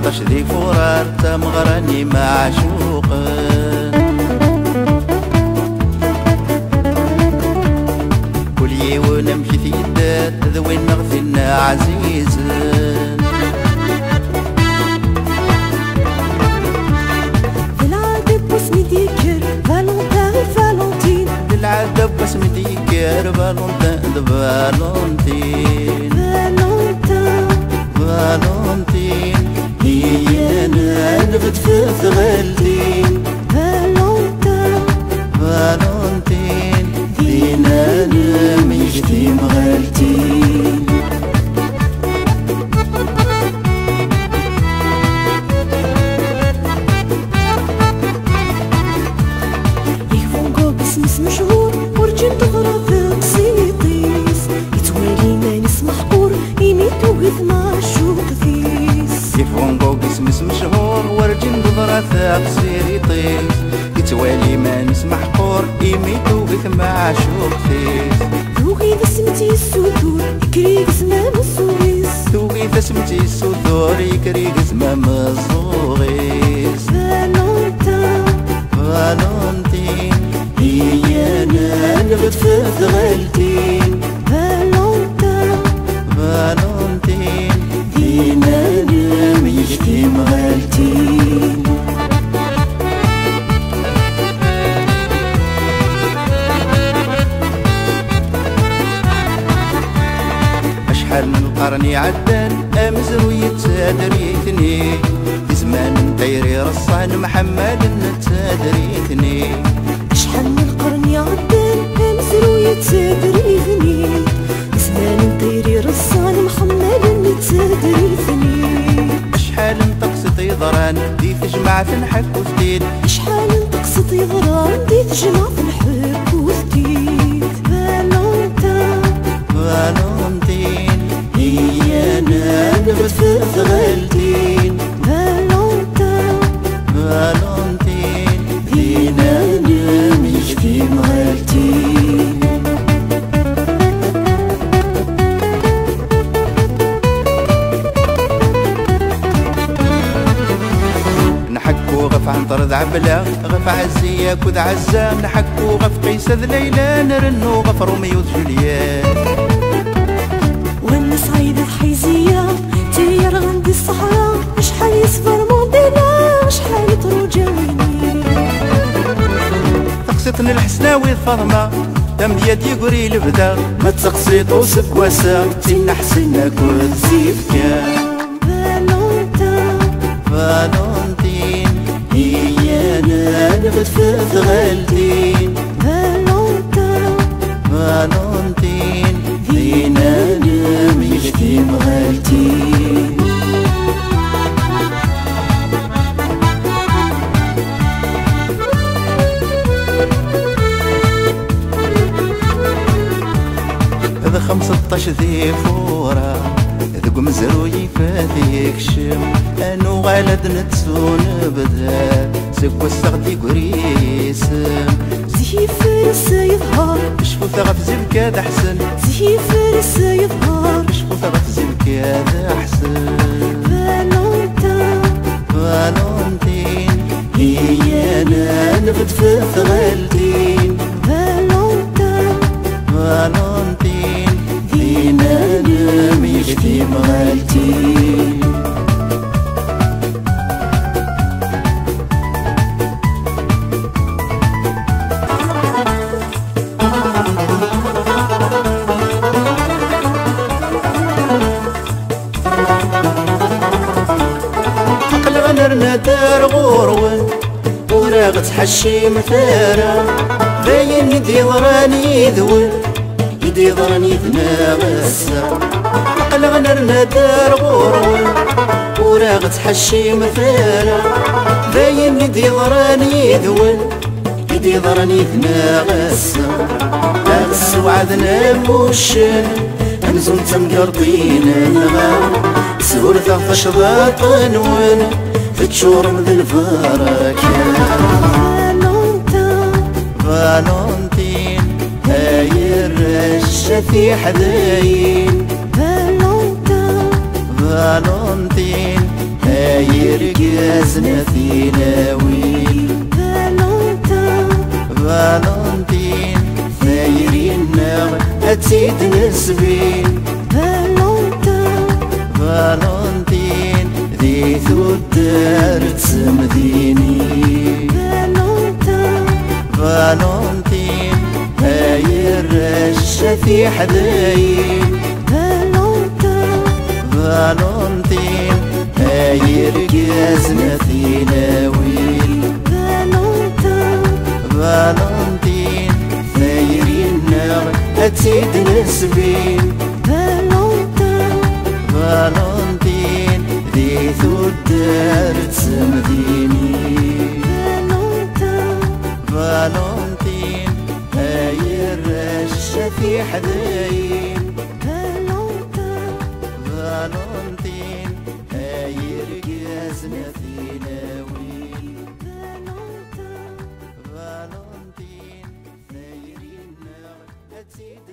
15 ذي فرار تمغراني معشوق. كل يوم نمشي في يدات ذوين نغثنا عزيز. بالعادة باسمي ديكر فالونتين فالونتين، بالعادة باسمي ديكر فالونتين فالونتين فالونتين. هي انا نبت في ثغلتين فالونتين فالونتين. فينا انا ميجتي مغالتين. يكفونكو باسم مشهور ورجل تغرى في قصيطيس، يتوالي مانيس محقور يميتو غيث معشوق ثيس. يفونكو باسم مشهور ورجل نظرة ثاق سيريطيس، يتوالي مانيس محقور يميتو غيث معشوق ثيس. ذوقي ذا سمتي السثور يكريك زمام الصغيس، ذوقي ذا سمتي السثور يكريك زمام الصغيس. فالونتين فالونتين. هي انا نبت في ثغلتين فالونتين فالونتين. فينا انا ميجتي مغالتين. شحال من قرن يعدان امزر يتسادريتني، في زمان دايري رصان محمد نتسادريتني. شحال من قرن يعدان امزر ويتسادريتني، زمان طيري رصان محمد نتسادريتني. شحال نطقس طيضران دي تجمع تنحك وفتيد، شحال نطقس طيضران دي تجمع تنحك وفتيد. فالونتين فالونتين. هي انا نبت في ثغلتين فالونتين فالونتين. فينا انا ميجتي مغالتين. نحكو غف عن طرد عبلة غف عزية كذ عزة، نحكو غف قيس ذ ليلى نرنو غف روميو جوليان. وانا صعيدة حيزية تيار غندي الصحراء، شحال يصفر موندينا شحال يطرو جويني. تقسيطني الحسناوي الفاطمة دم يدي قري البدا، ما تقسيطو سكواسا تينا حسنا كل زيفكا. فالونتين فالونتين. هي انا نبت في ثغلتين فالونتين فالونتين. فينا انا ميجتي مغالتين. هذا 15 ذي فورة ذوق مزرو يفاتيك شم، انو غالد نتسون بدا سكو السغدي قريسم. زي فارس يظهر شفو ثغف زبكاد احسن، زي فارس يظهر شفو ثغف زبكاد احسن. فالونتين فالونتين. هي انا نبت في ثغلتين فالونتين فالونتين. فينا انا ميجتي مغالتين. عقل غنرنا دار غورون وراغ تحشي مثارة، باين يدي ضراني يذول يدي ضراني ذنا غسا. عقل غنرنا دار غورون وراغ تحشي مثارة، باين يدي ضراني يذول يدي ضراني ذنا غسا. غس وعدنا موشن همزون تمقرطين الغام، سهور ثغفش ضاط نون فتشور من البركة. فالونتين هاي الرشة في حذاين. فالونتين يرقازنا في ناويل فالنتين ثايرينا أتسيد نسبين فالنتين ذي ثدار تسمديني فالنتين هاي الرشة في حدايين فالنتين هاي رقازنا في ناويل فالنتين ثايرينا أتسيد نسبين فالنتين ذي ثدار تسمديني فالنتين هاي الرشة في حدايين فالنتين هاي رقازنا في ناويل فالنتين ثايرينا أتسيد